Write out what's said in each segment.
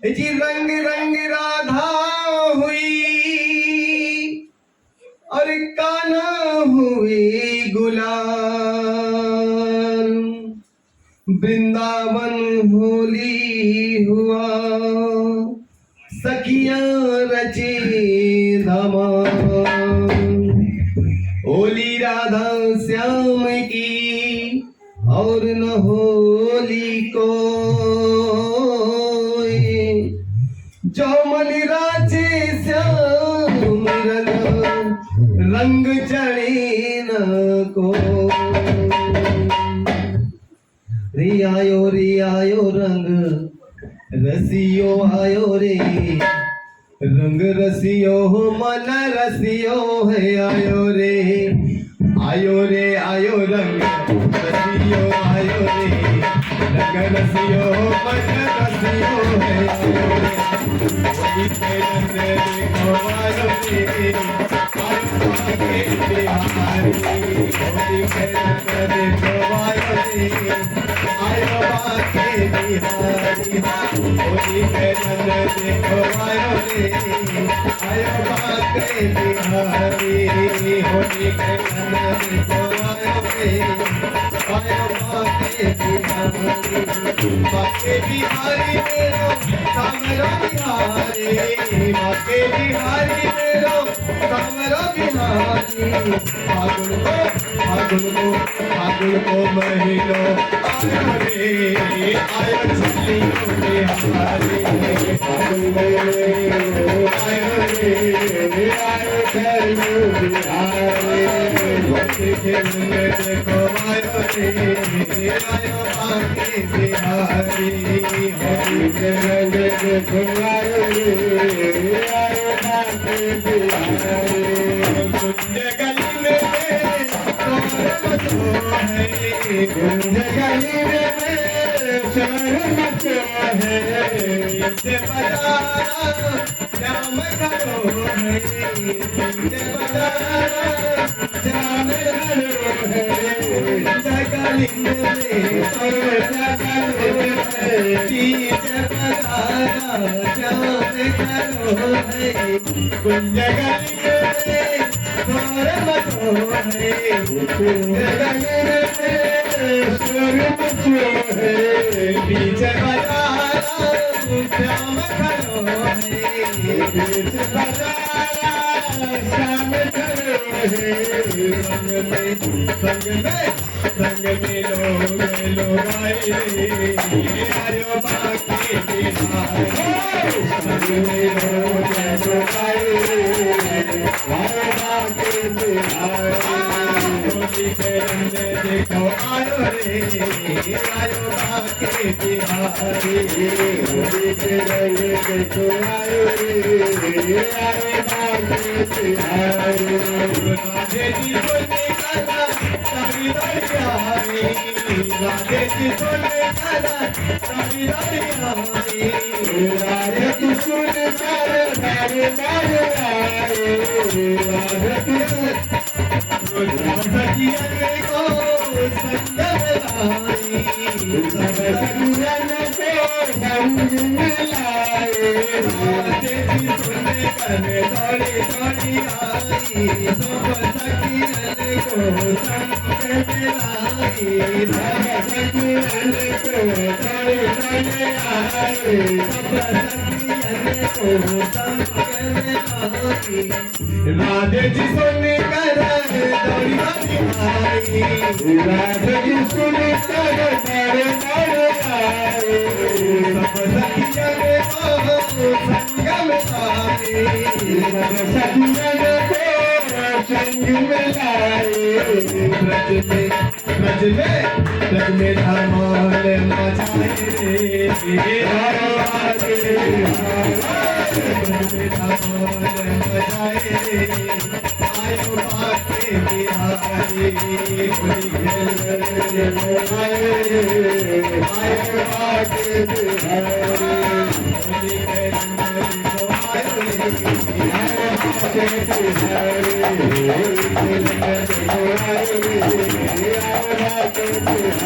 जी रंग रंग राधा हुई और कान्हा हुई गुलाल। वृंदावन होली हुआ सखियां रचे धमाल। होली राधा श्याम की और न होली कोई, जो मन राजे श्याम रंग चढ़े न को। रे आयो रंग रसियो आयो रे, रंग रसियो हो मन रसियो है आयो रे। आयो रे आयो रंग रसियो आयो रे, रंग रसियो हो मन रसियो है आयो रे। होली के रंग देखो आयो रे, आगे बिहारी। होली के रंग देखो आयो रे, आयो बाके बिहारी। होली के रंग देखो आयो रे, आयो बाके बिहारी। होली के रंग देखो आयो रे, आयो बाके बिहारी। बाके बिहारी मेरो सामरा बिहारी, बाके बिहारी मेरो सामरा बिहारी। फागुन को महीनो आयो रे, आयो चलियो बिहारी। फागुन को आयो रे, आयो चलियो बिहारी। होली के रंग देखो आयो रे, आयो बाके बिहारी। होली के रंग देखो आयो रे, आयो बाके बिहारी। कुंज गली में शोर मचो है, कुंज गली में शोर मचो है। इनसे बजारा श्याम घरो है, इनसे बजारा श्याम घरो है। जगली में शोर जगलो है, पीछे बजारा श्याम घरो है। कुंज गली में शोर मचो है, कुंज गली में शोर मचो है। पीछे बजारा श्याम घरो है, पीछे बजारा श्याम घरो है। संग में लोग आए रे, आयो बाके बिहारी। संग में लोग आए रे, आयो बाके बिहारी। होली के रंग देखो आयो रे, आयो बाके बिहारी। होली के रंग देखो आयो रे, आयो बाके बिहारी। राधे जी बोले काला तारी प्यारी, राधे जी बोले काला तारी प्यारी। राधे जी बोले काला तारी प्यारी, राधे जी सखियन को संग लाई, सब सखियन को संग लाई। राधे जी सुने कर दौड़ी दौड़ी आई, सब सखियन को संग लाई। सब सखियन को दौड़ी दौड़ी आई, सब सखियन को संग लाई। राधे जी सुने कर दौड़ी दौड़ी आई, राधे जी सुने कर दौड़ी दौड़ी आई। सब सखियन को संग में लाई, सब सखियन को संग में लाई। ब्रज में धमाल मचाए रे, आयो बाके बिहारी। ब्रज में धमाल मचाए रे, आयो बाके बिहारी। होली के रंग देखो आयो रे, आयो बाके बिहारी। होली के रंग देखो आयो रे, आयो बाके बिहारी। होली के रंग देखो आयो रे, आयो बाके बिहारी।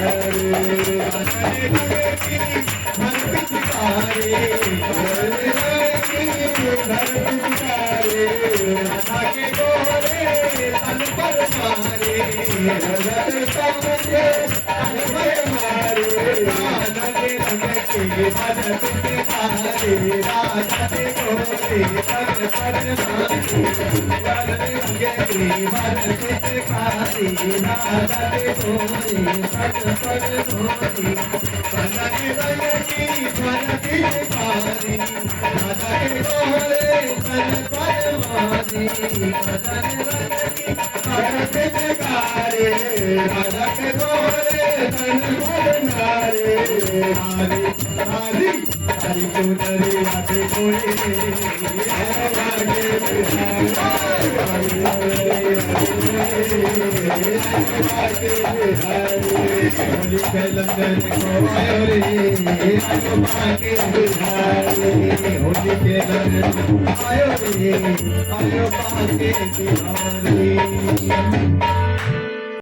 चितकारे राधा के गोरे पर पर माथे रंगे वर चितकारे राधा के गोरे पर पर मोती पलक रंगी वर चितकारे राधा के गोरे पर पर मोती पलक रंगी वर चितकारे राधा के गोरे पर पर नारे हरी हरी हरी चुनरी राधे कोई होली के लंदन को आयो रे पाके बिहारी होली के लंदन आयो रे आयो पाके बिहारी